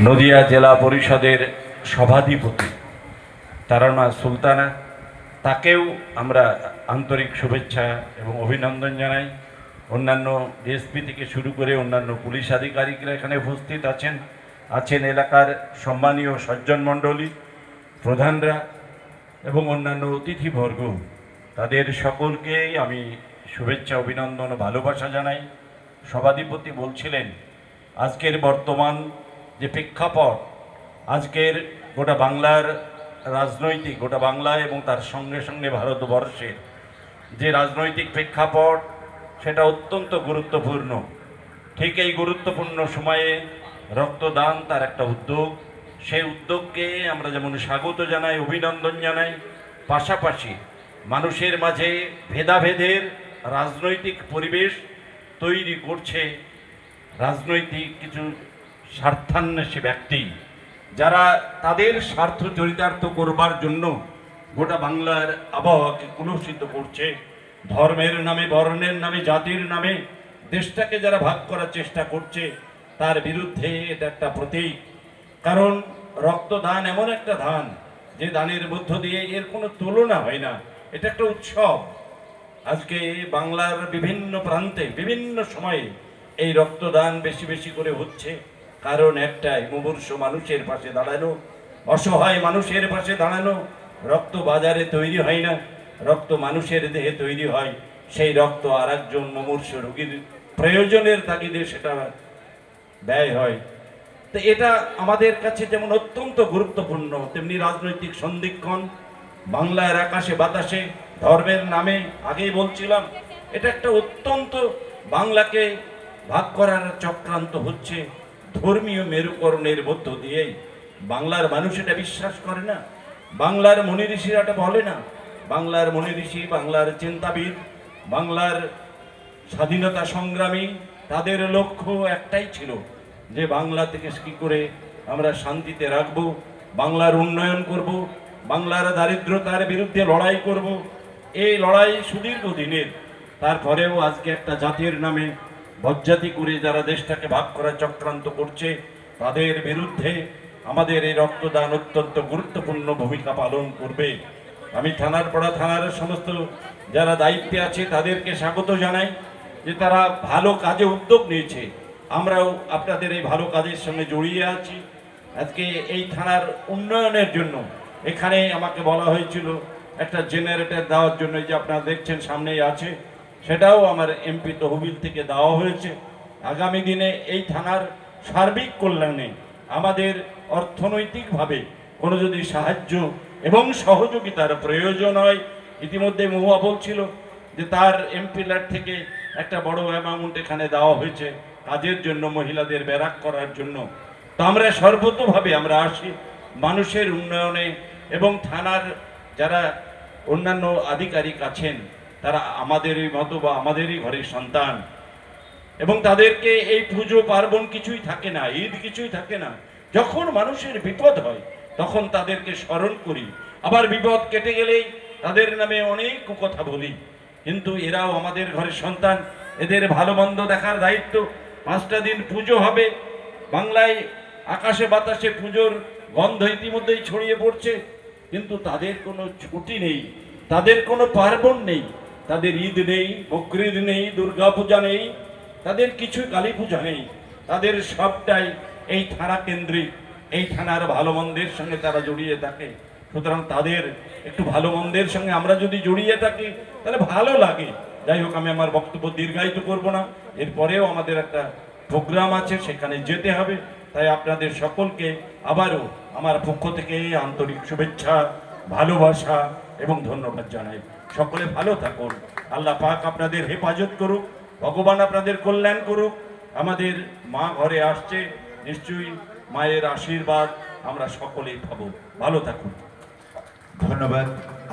নদিয়া জেলা পরিষদের সভাধিপতি তারানা সুলতানা, তাকেও আমরা আন্তরিক শুভেচ্ছা এবং অভিনন্দন জানাই। অন্যান্য ডিএসপি থেকে শুরু করে অন্যান্য পুলিশ আধিকারিকরা এখানে উপস্থিত আছেন এলাকার সম্মানীয় সজ্জন মণ্ডলী, প্রধানরা এবং অন্যান্য অতিথিবর্গ, তাদের সকলকেই আমি শুভেচ্ছা, অভিনন্দন ও ভালোবাসা জানাই। সভাধিপতি বলছিলেন আজকের বর্তমান যে প্রেক্ষাপট, আজকের গোটা বাংলার রাজনৈতিক, গোটা বাংলা এবং তার সঙ্গে সঙ্গে ভারতবর্ষের যে রাজনৈতিক প্রেক্ষাপট, সেটা অত্যন্ত গুরুত্বপূর্ণ। ঠিক এই গুরুত্বপূর্ণ সময়ে রক্তদান তার একটা উদ্যোগ। সেই উদ্যোগকে আমরা যেমন স্বাগত জানাই, অভিনন্দন জানাই, পাশাপাশি মানুষের মাঝে ভেদাভেদের রাজনৈতিক পরিবেশ তৈরি করছে রাজনৈতিক কিছু স্বার্থান্বেষী ব্যক্তি, যারা তাদের স্বার্থ চরিতার্থ করবার জন্য গোটা বাংলার আবহাওয়াকে কলুষিত করছে। ধর্মের নামে, বর্ণের নামে, জাতির নামে দেশটাকে যারা ভাগ করার চেষ্টা করছে, তার বিরুদ্ধে এটা একটা প্রতীক। কারণ রক্তদান এমন একটা দান, যে দানের মধ্য দিয়ে এর কোনো তুলনা হয় না। এটা একটা উৎসব। আজকে বাংলার বিভিন্ন প্রান্তে বিভিন্ন সময়ে এই রক্তদান বেশি বেশি করে হচ্ছে, কারণ একটাই, মুমূর্ষ মানুষের পাশে দাঁড়ানো, অসহায় মানুষের পাশে দাঁড়ানো। রক্ত বাজারে তৈরি হয় না, রক্ত মানুষের দেহে তৈরি হয়। সেই রক্ত আর একজন মুমূর্ষ রোগীর প্রয়োজনের তাগিদে সেটা ব্যয় হয়। তো এটা আমাদের কাছে যেমন অত্যন্ত গুরুত্বপূর্ণ, তেমনি রাজনৈতিক সন্ধিক্ষণ বাংলার আকাশে বাতাসে ধর্মের নামে, আগেই বলছিলাম, এটা একটা অত্যন্ত বাংলাকে ভাগ করার চক্রান্ত হচ্ছে ধর্মীয় মেরুকরণের মধ্য দিয়েই। বাংলার মানুষ এটা বিশ্বাস করে না, বাংলার মনি ঋষিরা এটা বলে না। বাংলার মনি ঋষি, বাংলার চিন্তাবিদ, বাংলার স্বাধীনতা সংগ্রামী, তাদের লক্ষ্য একটাই ছিল যে বাংলা থেকে কি করে আমরা শান্তিতে রাখবো, বাংলার উন্নয়ন করব, বাংলার দারিদ্রতার বিরুদ্ধে লড়াই করব। এই লড়াই সুদীর্ঘ দিনের। তারপরেও আজকে একটা জাতির নামে বজ্জাতি করে যারা দেশটাকে ভাগ করার চক্রান্ত করছে, তাদের বিরুদ্ধে আমাদের এই রক্তদান অত্যন্ত গুরুত্বপূর্ণ ভূমিকা পালন করবে। আমি থানার পড়া থানার সমস্ত যারা দায়িত্বে আছে তাদেরকে স্বাগত জানাই, যে তারা ভালো কাজে উদ্যোগ নিয়েছে। আমরাও আপনাদের এই ভালো কাজের সঙ্গে জড়িয়ে আছি। আজকে এই থানার উন্নয়নের জন্য এখানে আমাকে বলা হয়েছিল একটা জেনারেটর দেওয়ার জন্য, যে আপনারা দেখছেন সামনেই আছে, সেটাও আমার এমপি তহবিল থেকে দেওয়া হয়েছে। আগামী দিনে এই থানার সার্বিক কল্যাণে আমাদের অর্থনৈতিকভাবে কোনো যদি সাহায্য এবং সহযোগিতার প্রয়োজন হয়, ইতিমধ্যে মহুয়া বলছিল যে তার এমপিলার থেকে একটা বড় অ্যামাউন্ট এখানে দেওয়া হয়েছে কাজের জন্য, মহিলাদের ব্যারাক করার জন্য। তো আমরা সর্বতোভাবে আমরা আসি মানুষের উন্নয়নে, এবং থানার যারা অন্যান্য আধিকারিক আছেন তারা আমাদেরই মতো বা আমাদেরই ঘরের সন্তান, এবং তাদেরকে এই পুজো পার্বণ কিছুই থাকে না, ঈদ কিছুই থাকে না। যখন মানুষের বিপদ হয় তখন তাদেরকে স্মরণ করি, আবার বিপদ কেটে গেলেই তাদের নামে অনেক কথা বলি। কিন্তু এরাও আমাদের ঘরের সন্তান, এদের ভালো মন্দ দেখার দায়িত্ব। 5টা দিন পুজো হবে বাংলায়, আকাশে বাতাসে পুজোর গন্ধ ইতিমধ্যেই ছড়িয়ে পড়ছে, কিন্তু তাদের কোনো ছুটি নেই, তাদের কোনো পার্বণ নেই, তাদের ঈদ নেই, বকরিদ নেই, দুর্গা পূজা নেই, তাদের কিছু কালী পূজা নেই। তাদের সবটাই এই থানা কেন্দ্রিক, এই থানার ভালো মন্দের সঙ্গে তারা জড়িয়ে থাকে। সুতরাং তাদের একটু ভালো মন্দের সঙ্গে আমরা যদি জড়িয়ে থাকি তাহলে ভালো লাগে। যাই হোক, আমি আমার বক্তব্য দীর্ঘায়িত করব না। এরপরেও আমাদের একটা প্রোগ্রাম আছে, সেখানে যেতে হবে। তাই আপনাদের সকলকে আবারও আমার পক্ষ থেকে আন্তরিক শুভেচ্ছা, ভালোবাসা এবং ধন্যবাদ জানাই। সকলে ভালো থাকুন, আল্লাহ পাক আপনাদের হেফাজত করুক, ভগবান আপনাদের কল্যাণ করুক। আমাদের মা ঘরে আসছে, নিশ্চয়ই মায়ের আশীর্বাদ আমরা সকলেই পাবো। ভালো থাকুন। ধন্যবাদ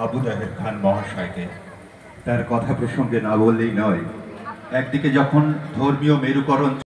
আবু তাহের খান মহাশয়কে। তার কথা প্রসঙ্গে না বললেই নয়। একদিকে যখন ধর্মীয় মেরুকরণ